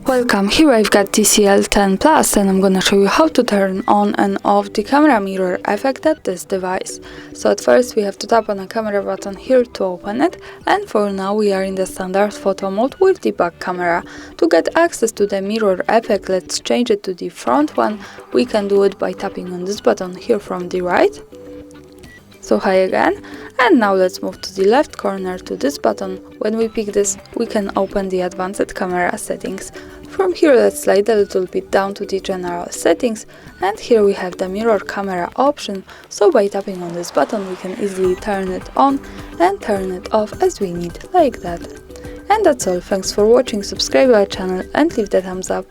Welcome, here I've got TCL 10 Plus and I'm gonna show you how to turn on and off the camera mirror effect at this device. So at first we have to tap on the camera button here to open it, and for now we are in the standard photo mode with the back camera. To get access to the mirror effect, let's change it to the front one. We can do it by tapping on this button here from the right. So hi again, and now let's move to the left corner to this button. When we pick this, we can open the advanced camera settings. From here let's slide a little bit down to the general settings, and here we have the mirror camera option. So by tapping on this button we can easily turn it on and turn it off as we need, like that. And that's all, thanks for watching, subscribe our channel and leave the thumbs up.